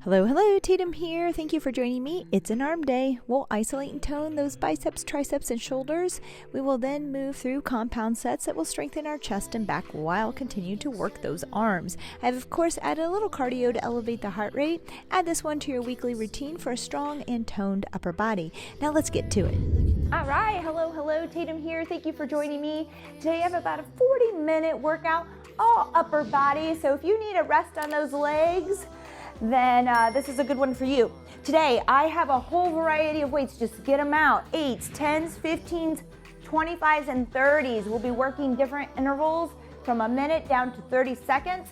Hello, hello, Tatum here. Thank you for joining me. It's an arm day. We'll isolate and tone those biceps, triceps, and shoulders. We will then move through compound sets that will strengthen our chest and back while continuing to work those arms. I've, of course, added a little cardio to elevate the heart rate. Add this one to your weekly routine for a strong and toned upper body. Now let's get to it. All right, hello, Tatum here. Thank you for joining me. Today I have about a 40-minute workout, all upper body. So if you need a rest on those legs, then this is a good one for you. Today, I have a whole variety of weights. Just get them out. 8s, 10s, 15s, 25s, and 30s. We'll be working different intervals from a minute down to 30 seconds.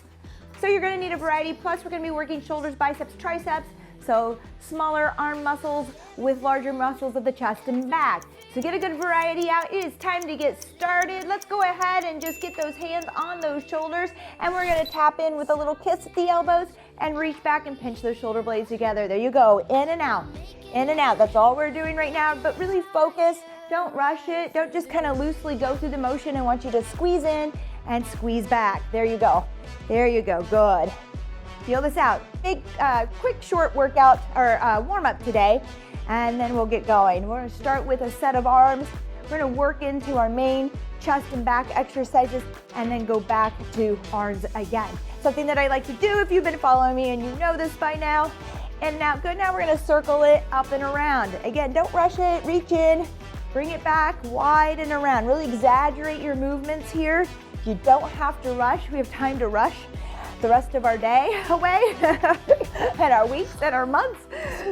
So you're gonna need a variety. Plus, we're gonna be working shoulders, biceps, triceps. So smaller arm muscles with larger muscles of the chest and back. So get a good variety out. It is time to get started. Let's go ahead and just get those hands on those shoulders. And we're gonna tap in with a little kiss at the elbows and reach back and pinch those shoulder blades together. There you go, in and out, in and out. That's all we're doing right now, but really focus. Don't rush it. Don't just kind of loosely go through the motion. I want you to squeeze in and squeeze back. There you go, good. Feel this out. Big, quick, short workout or warm-up today, and then we'll get going. We're gonna start with a set of arms. We're gonna work into our main chest and back exercises, and then go back to arms again. Something that I like to do if you've been following me and you know this by now. And now, good, now we're gonna circle it up and around. Again, don't rush it, reach in, bring it back, wide and around. Really exaggerate your movements here. You don't have to rush. We have time to rush the rest of our day away and our weeks and our months.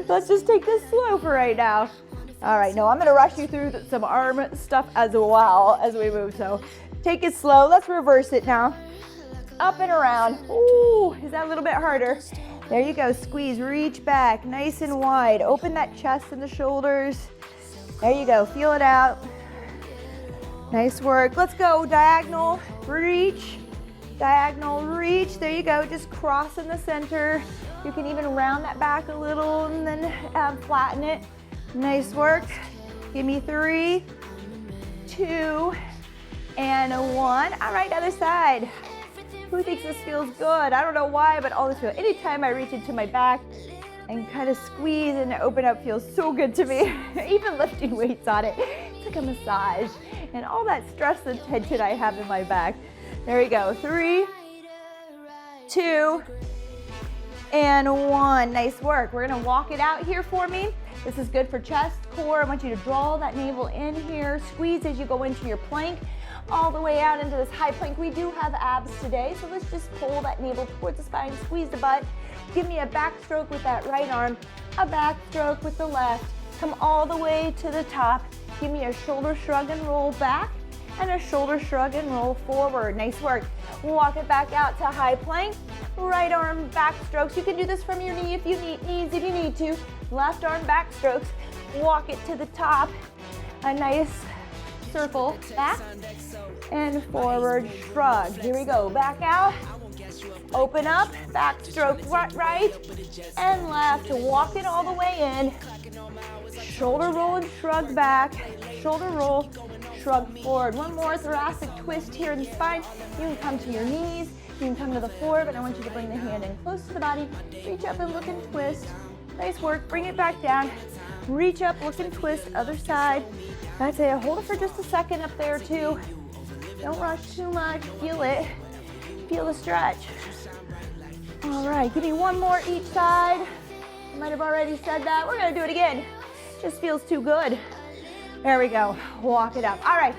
Let's just take this slow for right now. All right, no, I'm gonna rush you through some arm stuff as well as we move, so take it slow. Let's reverse it now. Up and around. Ooh, is that a little bit harder? There you go, squeeze, reach back, nice and wide. Open that chest and the shoulders. There you go, feel it out. Nice work. Let's go, diagonal, reach. Diagonal reach, there you go, just cross in the center. You can even round that back a little and then flatten it. Nice work. Give me 3, 2, and 1. All right, other side. Who thinks this feels good? I don't know why, but all this feels, anytime I reach into my back and kind of squeeze and open up feels so good to me. Even lifting weights on it, it's like a massage. And all that stress and tension I have in my back. There we go, 3, 2, and 1. Nice work. We're gonna walk it out here for me. This is good for chest, core. I want you to draw that navel in here. Squeeze as you go into your plank, all the way out into this high plank. We do have abs today, so let's just pull that navel towards the spine, squeeze the butt. Give me a backstroke with that right arm, a backstroke with the left. Come all the way to the top. Give me a shoulder shrug and roll back, and a shoulder shrug and roll forward. Nice work. Walk it back out to high plank. Right arm back strokes. You can do this from your knee if you need to. Left arm back strokes. Walk it to the top. A nice circle back and forward shrug. Here we go. Back out. Open up. Back stroke right and left. Walk it all the way in. Shoulder roll and shrug back. Shoulder roll. Shrug forward. One more thoracic twist here in the spine. You can come to your knees, you can come to the floor, but I want you to bring the hand in close to the body. Reach up and look and twist. Nice work. Bring it back down. Reach up, look and twist. Other side. That's it. Hold it for just a second up there too. Don't rush too much. Feel it. Feel the stretch. All right. Give me one more each side. I might have already said that. We're going to do it again. Just feels too good. There we go, walk it up. All right,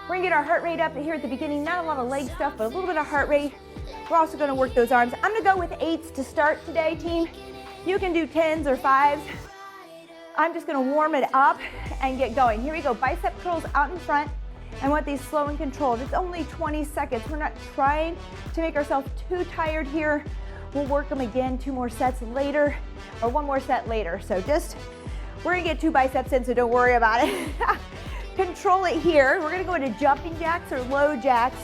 we're gonna get our heart rate up here at the beginning. Not a lot of leg stuff, but a little bit of heart rate. We're also gonna work those arms. I'm gonna go with 8s to start today, team. You can do 10s or 5s. I'm just gonna warm it up and get going. Here we go, bicep curls out in front. I want these slow and controlled. It's only 20 seconds. We're not trying to make ourselves too tired here. We'll work them again, 2 more sets later, or 1 more set later. So we're gonna get 2 biceps in, so don't worry about it. Control it here. We're gonna go into jumping jacks or low jacks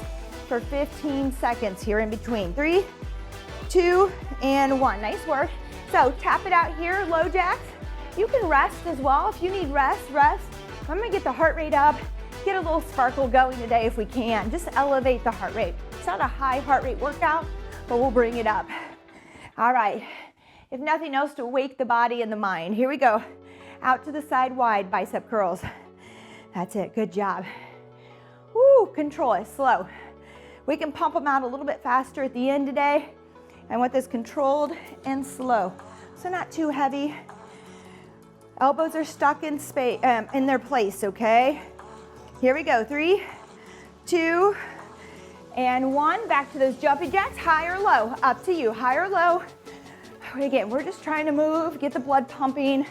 for 15 seconds here in between. 3, 2, and 1. Nice work. So tap it out here, low jacks. You can rest as well. If you need rest. I'm gonna get the heart rate up, get a little sparkle going today if we can. Just elevate the heart rate. It's not a high heart rate workout, but we'll bring it up. All right. if nothing else, to wake the body and the mind. Here we go. Out to the side wide bicep curls. That's it, good job. Woo, control it, slow. We can pump them out a little bit faster at the end today. I want this controlled and slow. So not too heavy. Elbows are stuck in space, in their place, okay? Here we go, 3, 2, and 1. Back to those jumping jacks, high or low, up to you, high or low. Again, we're just trying to move, get the blood pumping,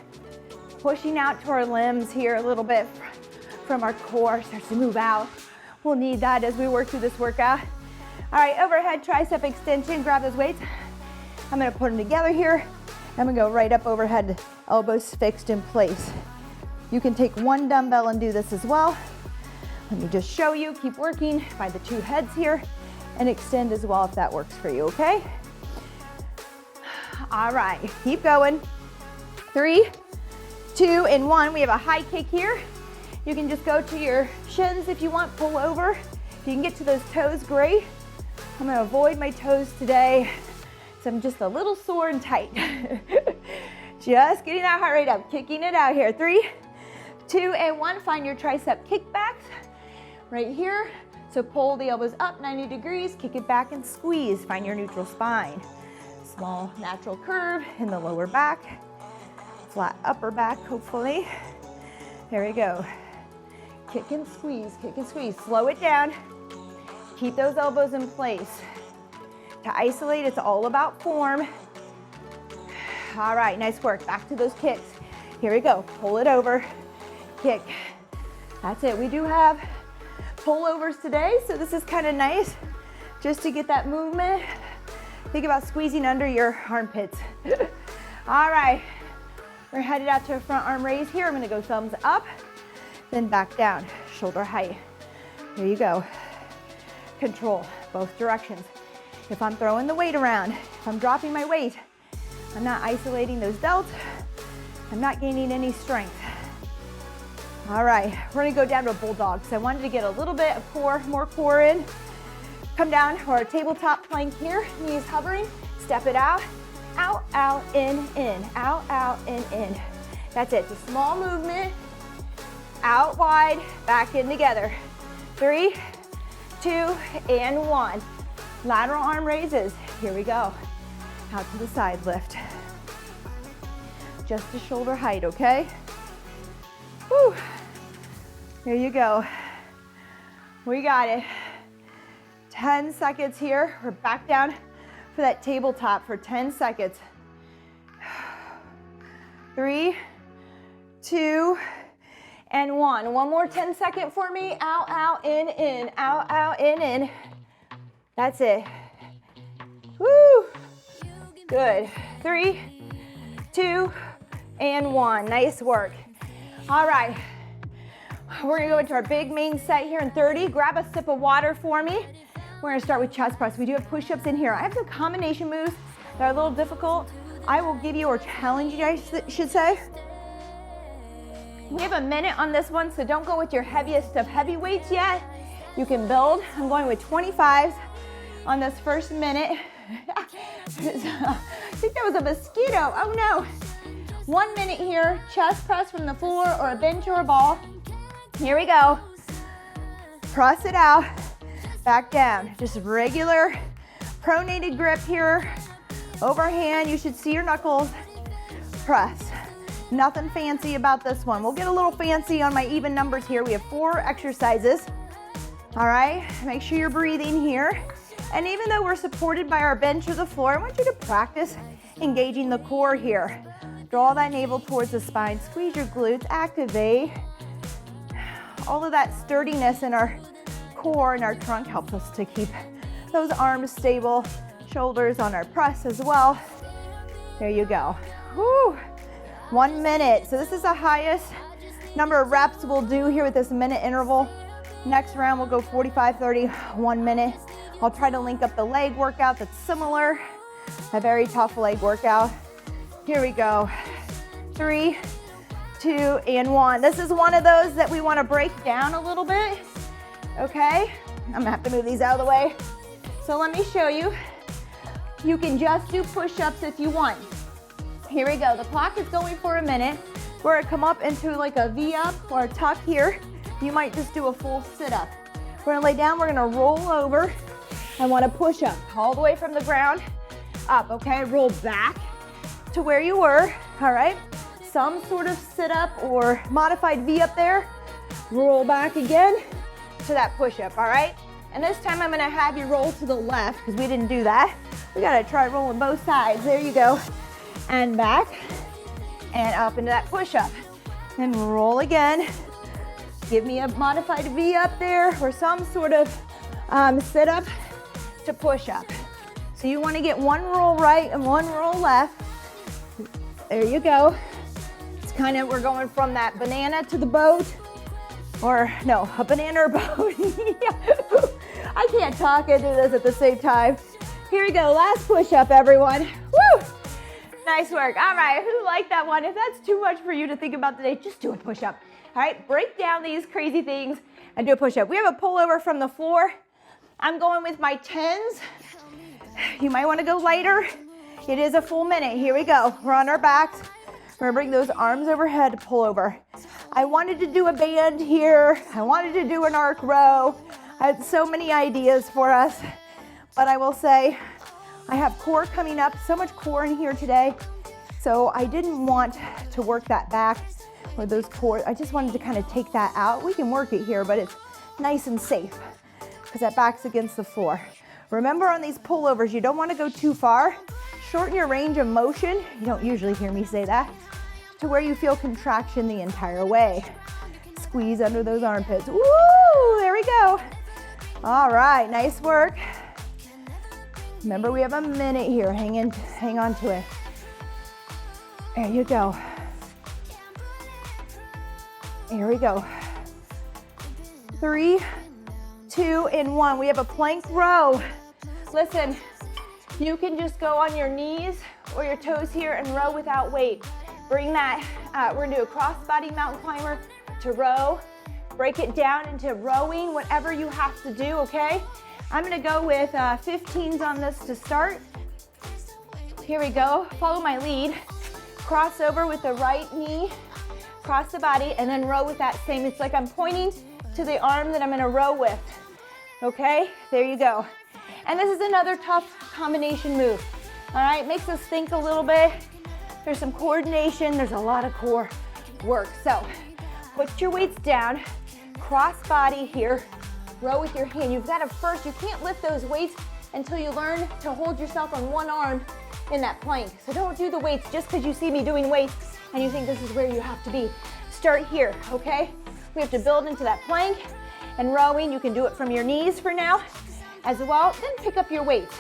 pushing out to our limbs here a little bit from our core, starts to move out. We'll need that as we work through this workout. All right, overhead tricep extension, grab those weights. I'm gonna put them together here. I'm gonna go right up overhead, elbows fixed in place. You can take one dumbbell and do this as well. Let me just show you, keep working by the two heads here and extend as well if that works for you, okay? All right, keep going. 3, 2, and 1. We have a high kick here. You can just go to your shins if you want, pull over. If you can get to those toes, great. I'm gonna avoid my toes today, so I'm just a little sore and tight. Just getting that heart rate up, kicking it out here. 3, 2, and 1. Find your tricep kickbacks right here. So pull the elbows up 90 degrees, kick it back and squeeze. Find your neutral spine. Small natural curve in the lower back, flat upper back, hopefully. There we go. Kick and squeeze, kick and squeeze. Slow it down. Keep those elbows in place. To isolate, it's all about form. All right, nice work. Back to those kicks. Here we go. Pull it over, kick. That's it. We do have pullovers today, so this is kind of nice just to get that movement. Think about squeezing under your armpits. All right, we're headed out to a front arm raise here. I'm gonna go thumbs up, then back down, shoulder height. There you go. Control both directions. If I'm throwing the weight around, if I'm dropping my weight, I'm not isolating those delts. I'm not gaining any strength. All right, we're gonna go down to a bulldog. So I wanted to get a little bit of core, more core in. Come down for a tabletop plank here, knees hovering, step it out, out, out, in, out, out, in. That's it, it's a small movement, out wide, back in together. 3, 2, and 1. Lateral arm raises, here we go. Out to the side lift. Just to shoulder height, okay? Whew. There you go. We got it. 10 seconds here. We're back down for that tabletop for 10 seconds. 3, 2, and 1. One more 10-second for me. Out, out, in, out, out, in. That's it. Woo! Good. 3, 2, and 1. Nice work. All right. We're gonna go into our big main set here in 30. Grab a sip of water for me. We're gonna start with chest press. We do have push-ups in here. I have some combination moves that are a little difficult. I will give you, or challenge you, I should say. We have a minute on this one, so don't go with your heaviest of heavy weights yet. You can build. I'm going with 25s on this first minute. I think that was a mosquito. Oh no. 1 minute here, chest press from the floor or a bench or a ball. Here we go. Press it out, back down. Just regular pronated grip here. Overhand, you should see your knuckles. Press. Nothing fancy about this one. We'll get a little fancy on my even numbers here. We have 4 exercises. All right, make sure you're breathing here. And even though we're supported by our bench or the floor, I want you to practice engaging the core here. Draw that navel towards the spine, squeeze your glutes, activate. All of that sturdiness in our core and our trunk helps us to keep those arms stable, shoulders on our press as well. There you go. Whew. 1 minute. So this is the highest number of reps we'll do here with this minute interval. Next round we'll go 45, 30, 1 minute. I'll try to link up the leg workout that's similar, a very tough leg workout. Here we go. 3, 2, and 1. This is one of those that we want to break down a little bit. Okay, I'm gonna have to move these out of the way. So let me show you. You can just do push-ups if you want. Here we go. The clock is going for a minute. We're gonna come up into like a V up or a tuck here. You might just do a full sit up. We're gonna lay down, we're gonna roll over. I wanna push up all the way from the ground up, okay? Roll back to where you were, all right? Some sort of sit up or modified V up there. Roll back again to that push up, all right? And this time I'm gonna have you roll to the left because we didn't do that. We gotta try rolling both sides. There you go. And back and up into that push up. And roll again. Give me a modified V up there or some sort of sit up to push up. So you wanna get one roll right and one roll left. There you go. It's kind of, we're going from that banana to the boat. Or no, a banana or boat. I can't talk and do this at the same time. Here we go, last push up, everyone. Woo! Nice work. All right, who liked that one? If that's too much for you to think about today, just do a push up. All right, break down these crazy things and do a push up. We have a pullover from the floor. I'm going with my 10s. You might want to go lighter. It is a full minute. Here we go. We're on our backs. We're gonna bring those arms overhead, pull over. I wanted to do a band here. I wanted to do an arc row. I had so many ideas for us, but I will say I have core coming up, so much core in here today. So I didn't want to work that back or those core. I just wanted to kind of take that out. We can work it here, but it's nice and safe because that back's against the floor. Remember on these pullovers, you don't want to go too far. Shorten your range of motion. You don't usually hear me say that. To where you feel contraction the entire way. Squeeze under those armpits. Woo, there we go. All right, nice work. Remember, we have a minute here. Hang on to it. There you go. Here we go. 3, 2, and 1. We have a plank row. Listen, you can just go on your knees or your toes here and row without weight. Bring that, we're gonna do a crossbody mountain climber to row. Break it down into rowing, whatever you have to do, okay? I'm gonna go with 15s on this to start. Here we go, follow my lead. Cross over with the right knee, cross the body, and then row with that same. It's like I'm pointing to the arm that I'm gonna row with, okay? There you go. And this is another tough combination move, all right? Makes us think a little bit. There's some coordination, there's a lot of core work. So put your weights down, cross body here, row with your hand. You've got to first, you can't lift those weights until you learn to hold yourself on one arm in that plank. So don't do the weights just because you see me doing weights and you think this is where you have to be. Start here, okay? We have to build into that plank and rowing. You can do it from your knees for now as well. Then pick up your weights.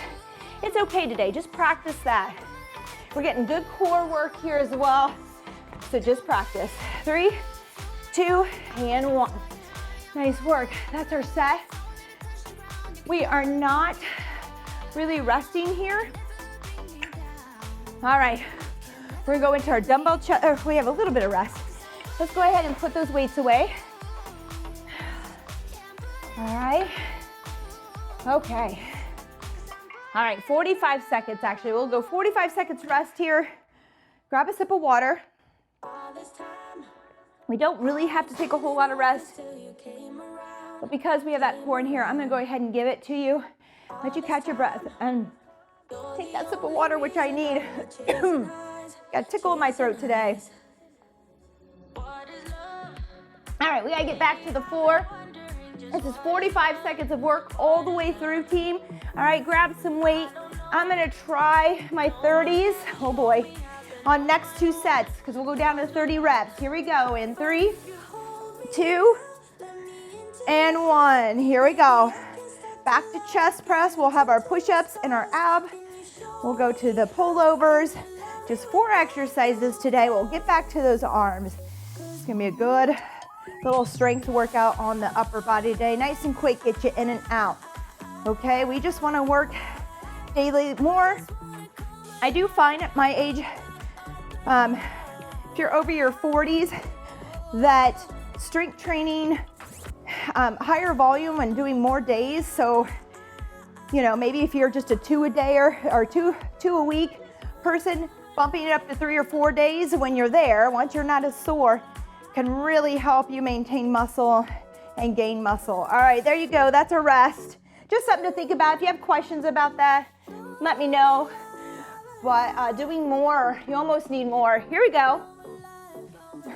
It's okay today, just practice that. We're getting good core work here as well, so just practice. 3, 2, and 1. Nice work. That's our set. We are not really resting here. All right, we're gonna go into our dumbbell chest. We have a little bit of rest. Let's go ahead and put those weights away. All right, okay. All right, 45 seconds actually. We'll go 45 seconds rest here. Grab a sip of water. We don't really have to take a whole lot of rest, but because we have that core in here, I'm gonna go ahead and give it to you. Let you catch your breath and take that sip of water, which I need. Got a tickle in my throat today. All right, we gotta get back to the floor. This is 45 seconds of work all the way through, team. All right, grab some weight. I'm gonna try my 30s, oh boy, on next 2 sets, because we'll go down to 30 reps. Here we go, in 3, 2, and 1. Here we go. Back to chest press. We'll have our push-ups and our ab. We'll go to the pullovers. Just 4 exercises today. We'll get back to those arms. It's gonna be a good little strength workout on the upper body today. Nice and quick, get you in and out. Okay, we just wanna work daily more. I do find at my age, if you're over your 40s, that strength training, higher volume and doing more days. So, you know, maybe if you're just a 2 a day or 2 a week person, Bumping it up to 3 or 4 days when you're there, once you're not as sore, can really help you maintain muscle and gain muscle. All right, there you go. That's a rest. Just something to think about. If you have questions about that, let me know. But doing more, you almost need more. Here we go.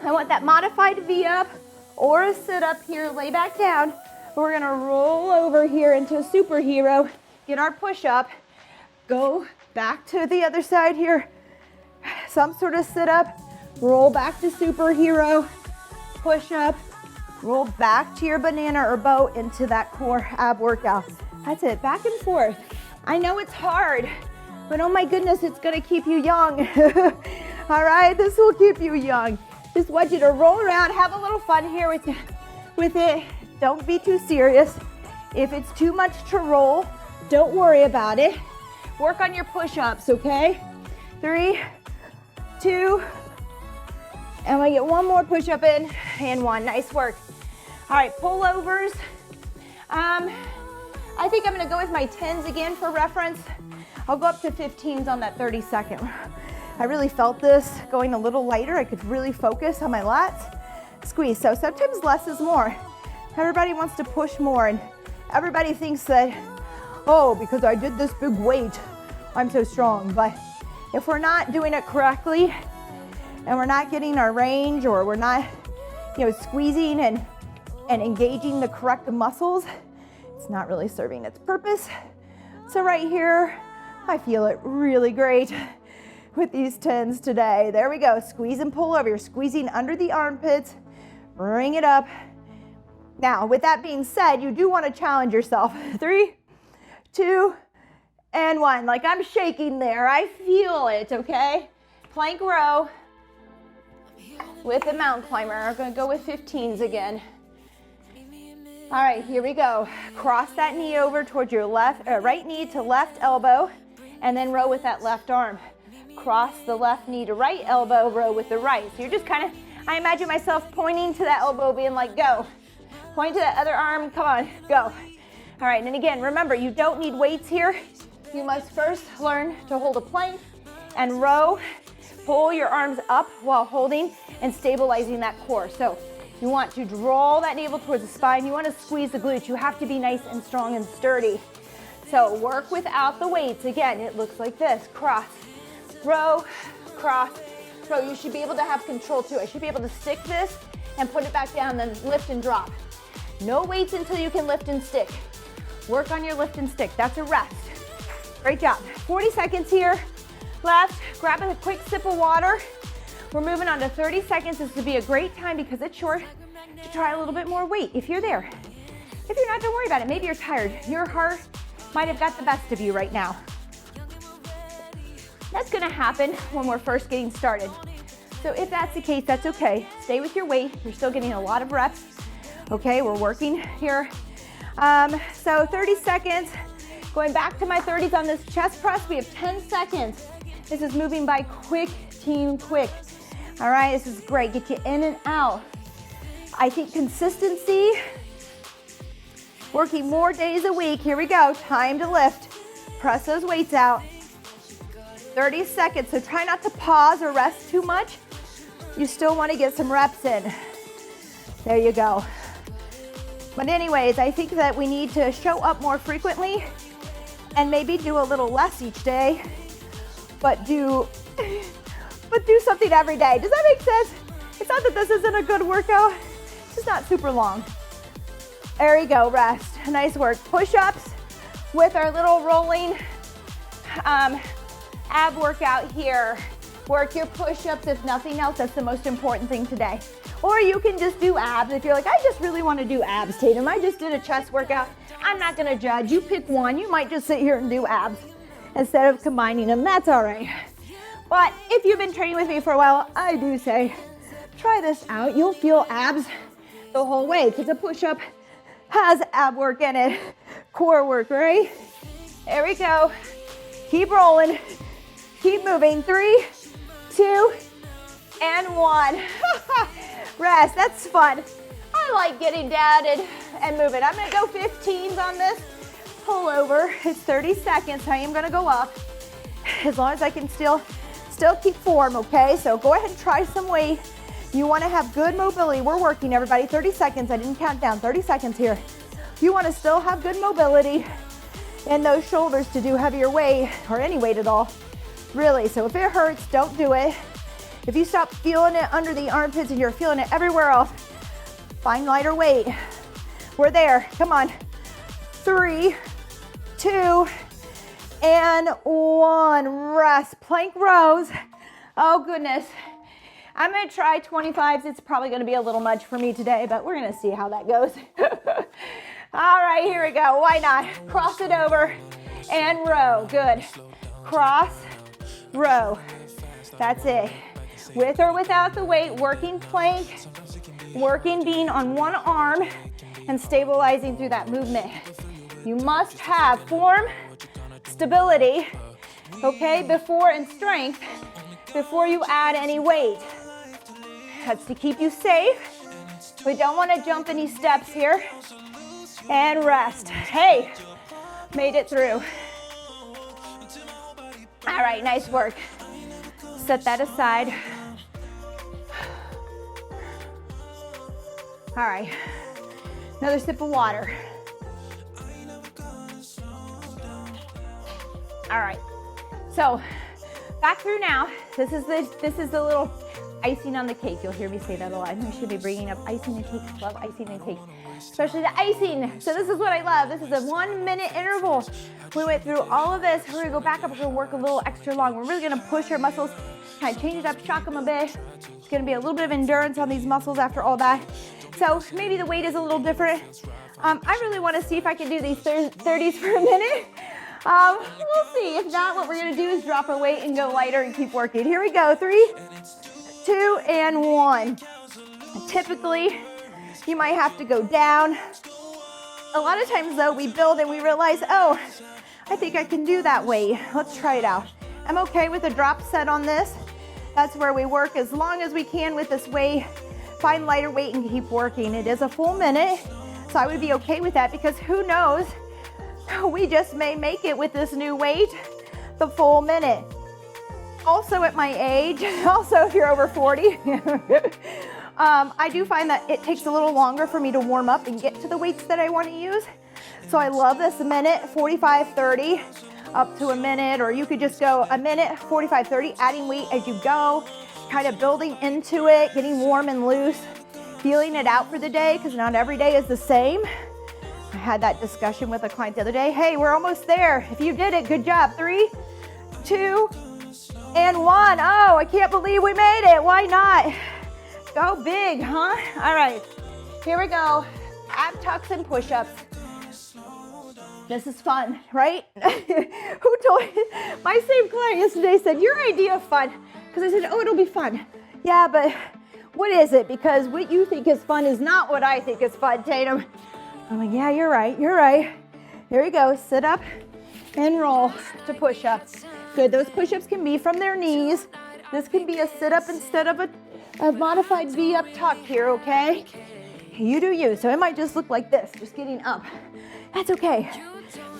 I want that modified V-up or a sit-up here. Lay back down. We're gonna roll over here into a superhero. Get our push-up. Go back to the other side here. Some sort of sit-up. Roll back to superhero. Push-up. Roll back to your banana or bow into that core ab workout. That's it, back and forth. I know it's hard, but oh my goodness, it's gonna keep you young. All right, this will keep you young. Just want you to roll around, have a little fun here with it. Don't be too serious. If it's too much to roll, don't worry about it. Work on your push-ups, okay? 3, 2, and we get one more push-up in, and 1. Nice work. All right, pullovers. I think I'm gonna go with my 10s again for reference. I'll go up to 15s on that 30-second. I really felt this going a little lighter. I could really focus on my lats. Squeeze, so sometimes less is more. Everybody wants to push more, and everybody thinks that, oh, because I did this big weight, I'm so strong. But if we're not doing it correctly, and we're not getting our range, or we're not, squeezing and engaging the correct muscles, it's not really serving its purpose. So right here, I feel it really great with these 10s today. There we go, squeeze and pull over. You're squeezing under the armpits, bring it up. Now, with that being said, you do want to challenge yourself. 3, 2, and 1. Like I'm shaking there, I feel it, okay? Plank row with the mountain climber. I'm gonna go with 15s again. All right, here we go. Cross that knee over towards your right knee to left elbow, and then row with that left arm. Cross the left knee to right elbow, row with the right. So you're just kind of, I imagine myself pointing to that elbow, being like, go. Point to that other arm, come on, go. All right, and again, remember, you don't need weights here. You must first learn to hold a plank and row. Pull your arms up while holding and stabilizing that core. So you want to draw that navel towards the spine. You want to squeeze the glutes. You have to be nice and strong and sturdy. So work without the weights. Again, it looks like this. Cross, row, cross, row. You should be able to have control too. I should be able to stick this and put it back down, then lift and drop. No weights until you can lift and stick. Work on your lift and stick. That's a rest. Great job. 40 seconds here left. Grab a quick sip of water. We're moving on to 30 seconds. This would be a great time, because it's short, to try a little bit more weight if you're there. If you're not, don't worry about it. Maybe you're tired. Your heart might have got the best of you right now. That's gonna happen when we're first getting started. So if that's the case, that's okay. Stay with your weight. You're still getting a lot of reps. Okay, we're working here. So 30 seconds. Going back to my 30s on this chest press, we have 10 seconds. This is moving by quick, team quick. All right, this is great. Get you in and out. I think consistency, working more days a week. Here we go, time to lift. Press those weights out. 30 seconds, so try not to pause or rest too much. You still want to get some reps in. There you go. But anyways, I think that we need to show up more frequently and maybe do a little less each day, but do something every day. Does that make sense? It's not that this isn't a good workout, it's just not super long. There you go, rest. Nice work. Push-ups with our little rolling ab workout here. Work your push-ups if nothing else. That's the most important thing today. Or you can just do abs if you're like, I just really want to do abs, Tatum. I just did a chest workout. I'm not going to judge. You pick one. You might just sit here and do abs instead of combining them. That's all right. But if you've been training with me for a while, I do say, try this out. You'll feel abs the whole way, because a push-up has ab work in it. Core work, right? There we go. Keep rolling. Keep moving. 3, 2, and 1. Rest. That's fun. I like getting down and moving. I'm going to go 15s on this. Pull over. It's 30 seconds. I am going to go up. As long as I can still still keep form, okay? So go ahead and try some weight. You wanna have good mobility. We're working, everybody, 30 seconds. I didn't count down, 30 seconds here. You wanna still have good mobility in those shoulders to do heavier weight, or any weight at all, really. So if it hurts, don't do it. If you stop feeling it under the armpits and you're feeling it everywhere else, find lighter weight. We're there, come on. 3, 2, and 1, rest. Plank rows. Oh goodness. I'm gonna try 25s. It's probably gonna be a little much for me today, but we're gonna see how that goes. All right, here we go. Why not? Cross it over and row. Good. Cross, row. That's it. With or without the weight, working plank, working being on one arm and stabilizing through that movement. You must have form, stability, okay, before, and strength before you add any weight. That's to keep you safe. We don't want to jump any steps here. And rest. Hey, made it through. All right, nice work. Set that aside. All right, another sip of water. All right, so back through now. This is the little icing on the cake. You'll hear me say that a lot. I should be bringing up icing and cake. Love icing and cake, especially the icing. So this is what I love. This is a 1-minute interval. We went through all of this. We're gonna go back up. We're gonna work a little extra long. We're really gonna push our muscles, kind of change it up, shock them a bit. It's gonna be a little bit of endurance on these muscles after all that. So maybe the weight is a little different. I really wanna see if I can do these 30s for a minute. We'll see. If not, what we're gonna do is drop our weight and go lighter and keep working. Here we go. 3, 2, and 1. Typically, you might have to go down. A lot of times though, we build and we realize, oh, I think I can do that weight. Let's try it out. I'm okay with a drop set on this. That's where we work as long as we can with this weight. Find lighter weight and keep working. It is a full minute, so I would be okay with that because who knows, we just may make it with this new weight the full minute. Also at my age, also if you're over 40, I do find that it takes a little longer for me to warm up and get to the weights that I want to use. So I love this minute, 45, 30, up to a minute, or you could just go a minute, 45, 30, adding weight as you go, kind of building into it, getting warm and loose, feeling it out for the day, because not every day is the same. I had that discussion with a client the other day. Hey, we're almost there. If you did it, good job. 3, 2, and 1. Oh, I can't believe we made it. Why not? Go big, huh? All right, here we go. Ab tucks and push-ups. This is fun, right? Who told me? My same client yesterday said, your idea of fun. Because I said, oh, it'll be fun. Yeah, but what is it? Because what you think is fun is not what I think is fun, Tatum. I'm like, yeah, you're right, you're right. Here we go, sit up and roll to push-ups. Good, those push-ups can be from their knees. This can be a sit-up instead of a modified V up tuck here, okay? You do you, so it might just look like this, just getting up. That's okay.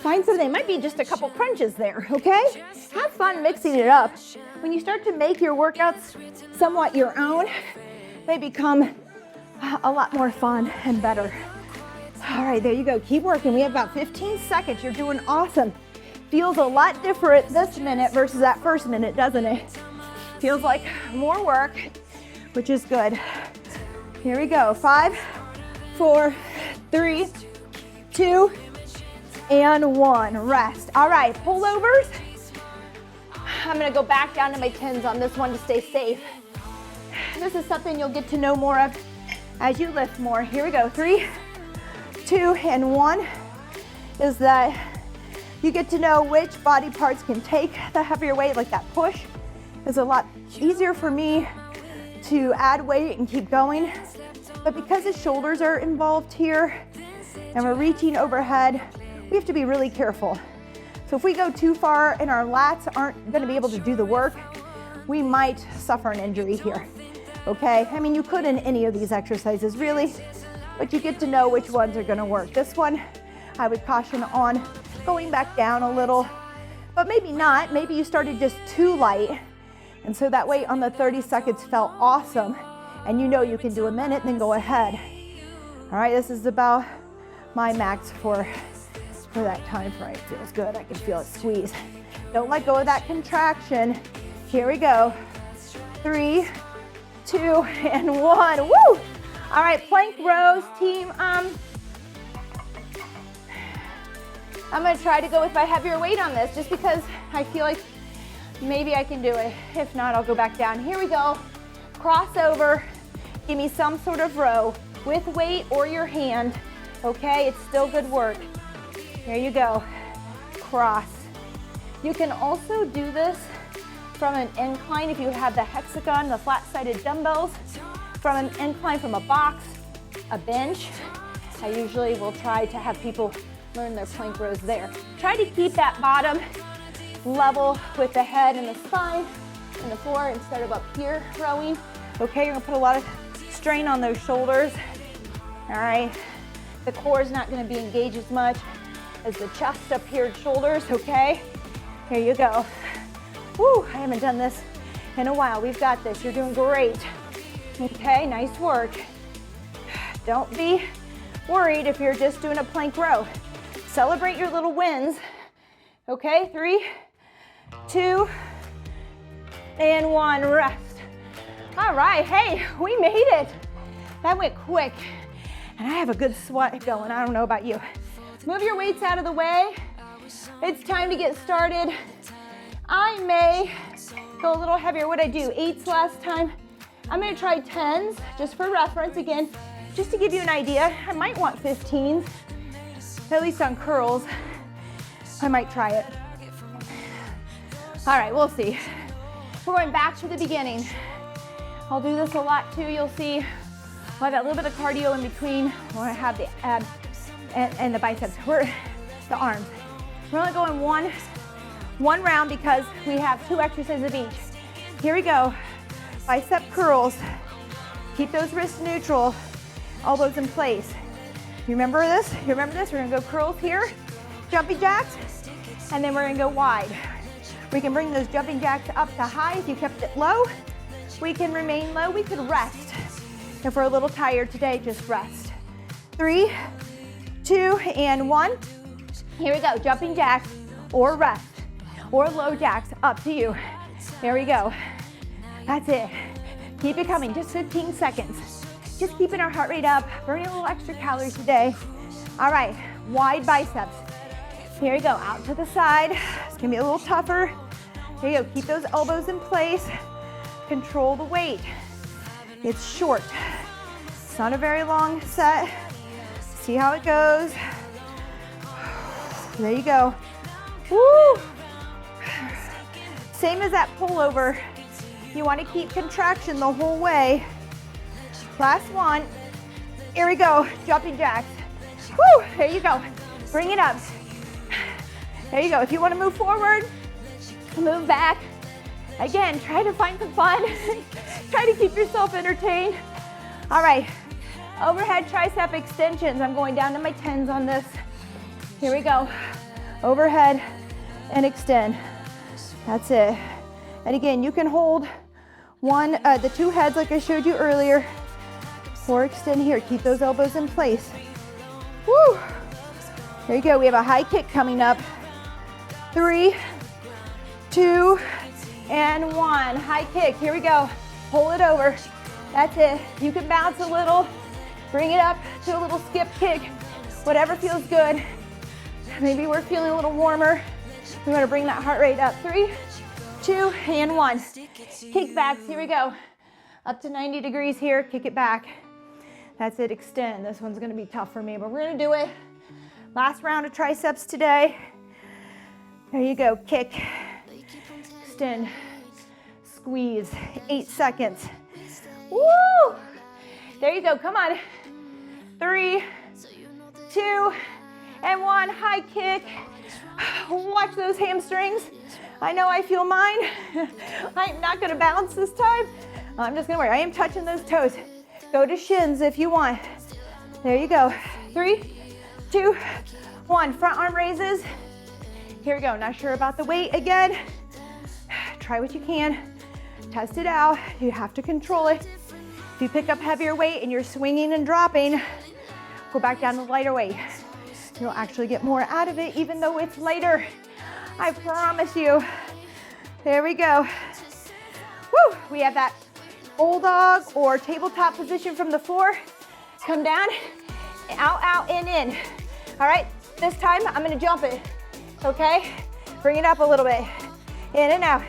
Find something, it might be just a couple crunches there, okay? Have fun mixing it up. When you start to make your workouts somewhat your own, they become a lot more fun and better. All right, there you go, keep working. We have about 15 seconds, you're doing awesome. Feels a lot different this minute versus that first minute, doesn't it? Feels like more work, which is good. Here we go, 5, 4, 3, 2, and 1, rest. All right, pullovers. I'm gonna go back down to my 10s on this one to stay safe. This is something you'll get to know more of as you lift more. Here we go, 3, 2, and 1 is that you get to know which body parts can take the heavier weight, like that push is a lot easier for me to add weight and keep going. But because the shoulders are involved here and we're reaching overhead, we have to be really careful. So if we go too far and our lats aren't gonna be able to do the work, we might suffer an injury here, okay? I mean, you could in any of these exercises, really, but you get to know which ones are gonna work. This one, I would caution on going back down a little, but maybe not. Maybe you started just too light And so that way on the 30 seconds felt awesome. And you know you can do a minute, then go ahead. All right, this is about my max for that time frame. Feels good, I can feel it squeeze. Don't let go of that contraction. Here we go. 3, 2, and 1. Woo! All right, plank rows, team. I'm gonna try to go with my heavier weight on this just because I feel like maybe I can do it. If not, I'll go back down. Here we go. Crossover. Give me some sort of row with weight or your hand. Okay, it's still good work. Here you go. Cross. You can also do this from an incline if you have the hexagon, the flat-sided dumbbells, from an incline from a box, a bench. I usually will try to have people learn their plank rows there. Try to keep that bottom level with the head and the spine and the floor instead of up here rowing. Okay, you're gonna put a lot of strain on those shoulders. All right, the core is not gonna be engaged as much as the chest up here, shoulders, okay? Here you go. Woo, I haven't done this in a while. We've got this, you're doing great. Okay, nice work. Don't be worried if you're just doing a plank row. Celebrate your little wins. Okay, 3, 2, and 1, rest. All right, hey, we made it. That went quick. And I have a good sweat going, I don't know about you. Move your weights out of the way. It's time to get started. I may go a little heavier. What'd I do? 8s last time. I'm gonna try 10s, just for reference. Again, just to give you an idea. I might want 15s, at least on curls. I might try it. All right, we'll see. We're going back to the beginning. I'll do this a lot too, you'll see. I'll have that little bit of cardio in between when I have the abs and the biceps, the arms. We're only going one round because we have 2 exercises of each. Here we go. Bicep curls. Keep those wrists neutral, elbows in place. You remember this? You remember this? We're gonna go curls here, jumping jacks, and then we're gonna go wide. We can bring those jumping jacks up to high if you kept it low. We can remain low, we could rest. If we're a little tired today, just rest. 3, 2, and 1. Here we go, jumping jacks or rest or low jacks, up to you. There we go. That's it. Keep it coming, just 15 seconds. Just keeping our heart rate up, burning a little extra calories today. All right, wide biceps. Here we go, out to the side. It's gonna be a little tougher. Here you go, keep those elbows in place. Control the weight. It's short. It's not a very long set. See how it goes. There you go. Woo! Same as that pullover. You want to keep contraction the whole way. Last one. Here we go. Jumping jacks. Woo! There you go. Bring it up. There you go. If you want to move forward, move back. Again, try to find some fun. Try to keep yourself entertained. All right, overhead tricep extensions. I'm going down to my 10s on this. Here we go. Overhead and extend. That's it. And again, you can hold the 2 heads like I showed you earlier, or extend here. Keep those elbows in place. Woo! There you go. We have a high kick coming up. 3, 2, and 1. High kick. Here we go. Pull it over. That's it. You can bounce a little. Bring it up to a little skip kick. Whatever feels good. Maybe we're feeling a little warmer. We want to bring that heart rate up. 3, 2, and 1. Kickbacks. Here we go. Up to 90 degrees here. Kick it back. That's it. Extend. This one's going to be tough for me, but we're going to do it. Last round of triceps today. There you go. Kick. Extend. Squeeze. 8 seconds. Woo! There you go. Come on. 3, 2, and 1. High kick. Watch those hamstrings. I know I feel mine. I'm not going to bounce this time. I'm just going to worry. I am touching those toes. Go to shins if you want. There you go. 3, 2, 1. Front arm raises. Here we go. Not sure about the weight again. Try what you can. Test it out. You have to control it. If you pick up heavier weight and you're swinging and dropping, go back down to lighter weight. You'll actually get more out of it even though it's lighter. I promise you. There we go. Woo! We have that bulldog or tabletop position from the floor. Come down, out, out, in. All right, this time I'm gonna jump it, okay? Bring it up a little bit. In and out,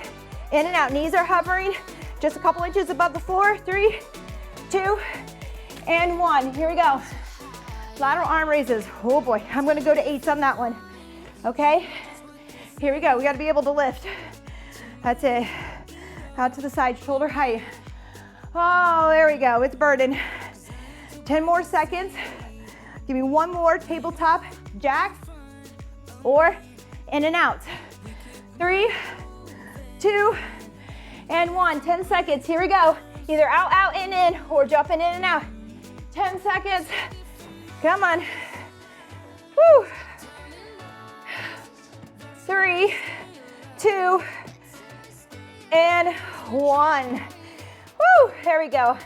in and out. Knees are hovering just a couple inches above the floor. 3, 2, and 1. Here we go. Lateral arm raises. Oh boy, I'm gonna go to 8s on that one, okay? Here we go, we gotta be able to lift. That's it. Out to the side, shoulder height. Oh, there we go, it's burden. 10 more seconds. Give me one more tabletop jacks or in and out. 3, 2, and 1. 10 seconds, here we go. Either out, out, in, or jumping in and out. 10 seconds, come on. Woo. 3, 2, and 1. Woo, there we go.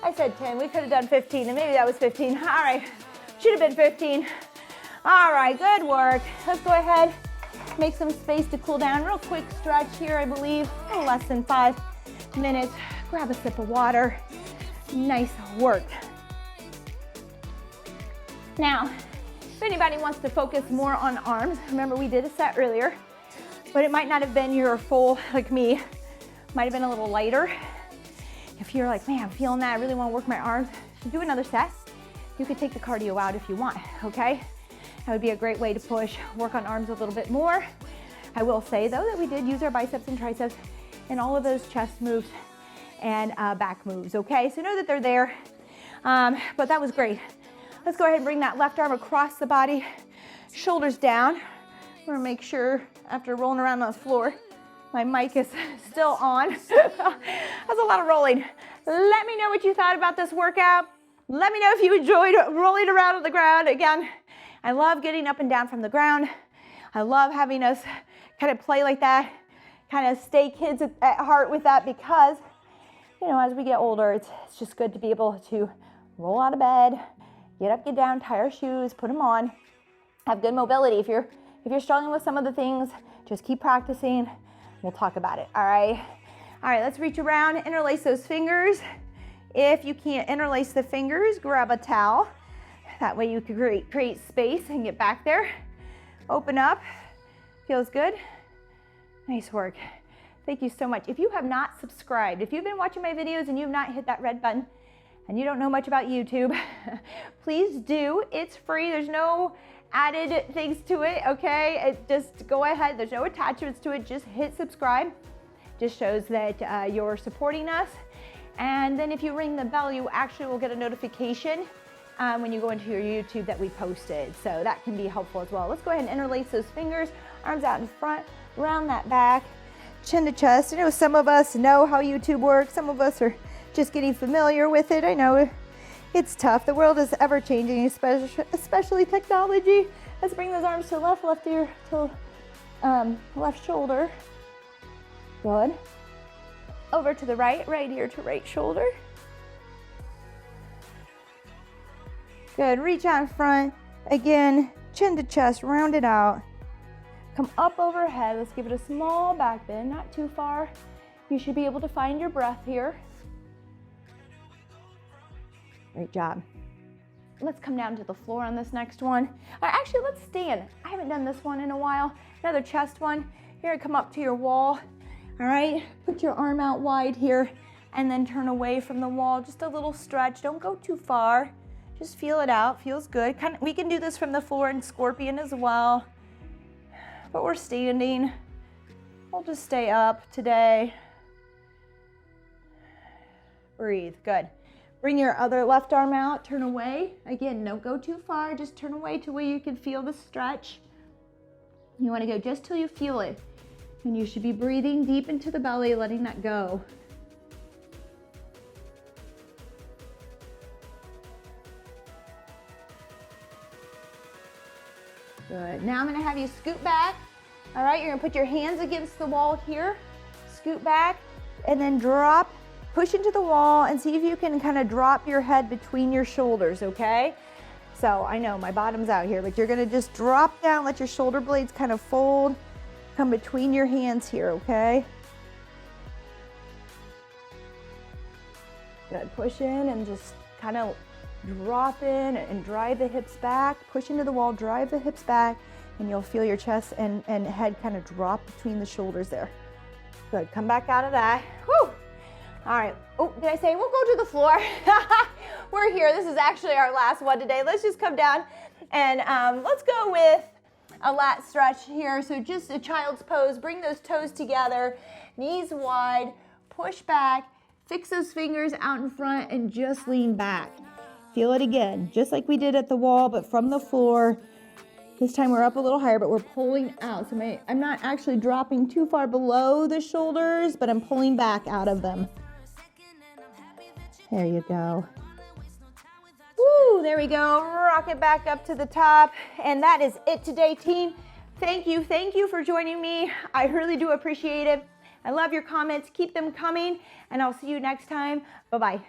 I said 10, we could have done 15, and maybe that was 15. All right, should have been 15. All right, good work. Let's go ahead, make some space to cool down. Real quick stretch here, I believe, a little less than 5 minutes. Grab a sip of water. Nice work. Now, if anybody wants to focus more on arms, remember we did a set earlier, but it might not have been your full, like me, might have been a little lighter. If you're like, man, I'm feeling that, I really want to work my arms, do another set. You could take the cardio out if you want, okay? That would be a great way to push, work on arms a little bit more. I will say though that we did use our biceps and triceps in all of those chest moves and back moves, okay? So know that they're there, but that was great. Let's go ahead and bring that left arm across the body, shoulders down. I'm gonna make sure after rolling around on the floor, my mic is still on. That's a lot of rolling. Let me know what you thought about this workout. Let me know if you enjoyed rolling around on the ground. Again, I love getting up and down from the ground. I love having us kind of play like that, kind of stay kids at heart with that because, you know, as we get older, it's just good to be able to roll out of bed, get up, get down, tie our shoes, put them on, have good mobility. If you're struggling with some of the things, just keep practicing. We'll talk about it, all right? All right, let's reach around, interlace those fingers. If you can't interlace the fingers, grab a towel. That way you can create space and get back there. Open up, feels good. Nice work. Thank you so much. If you have not subscribed, if you've been watching my videos and you've not hit that red button and you don't know much about YouTube, please do. It's free, there's no added things to it, okay? Just go ahead, there's no attachments to it, just hit subscribe. Just shows that you're supporting us. And then if you ring the bell, you actually will get a notification when you go into your YouTube that we posted. So that can be helpful as well. Let's go ahead and interlace those fingers, arms out in front, round that back, chin to chest. I know some of us know how YouTube works. Some of us are just getting familiar with it. I know it's tough. The world is ever changing, especially technology. Let's bring those arms to left ear to left shoulder. Good. Over to the right ear to right shoulder. Good, reach out in front. Again, chin to chest, round it out. Come up overhead. Let's give it a small back bend, not too far. You should be able to find your breath here. Great job. Let's come down to the floor on this next one. Actually, let's stand. I haven't done this one in a while. Another chest one. You're gonna come up to your wall. All right, put your arm out wide here and then turn away from the wall. Just a little stretch. Don't go too far. Just feel it out. Feels good. We can do this from the floor in scorpion as well. But we're standing. We'll just stay up today. Breathe. Good. Bring your other left arm out. Turn away. Again, don't go too far. Just turn away to where you can feel the stretch. You want to go just till you feel it. And you should be breathing deep into the belly, letting that go. Good. Now I'm going to have you scoot back. All right, you're going to put your hands against the wall here. Scoot back and then drop, push into the wall, and see if you can kind of drop your head between your shoulders, okay? So I know my bottom's out here, but you're gonna just drop down, let your shoulder blades kind of fold, come between your hands here, okay? Good, push in and just kind of drop in and drive the hips back, push into the wall, drive the hips back, and you'll feel your chest and head kind of drop between the shoulders there. Good, come back out of that. Whew. All right, oh, did I say we'll go to the floor? We're here, this is actually our last one today. Let's just come down and let's go with a lat stretch here. So just a child's pose, bring those toes together, knees wide, push back, fix those fingers out in front and just lean back. Feel it again, just like we did at the wall, but from the floor. This time we're up a little higher, but we're pulling out. So I'm not actually dropping too far below the shoulders, but I'm pulling back out of them. There you go. Woo, there we go. Rock it back up to the top. And that is it today, team. Thank you for joining me. I really do appreciate it. I love your comments. Keep them coming, and I'll see you next time. Bye-bye.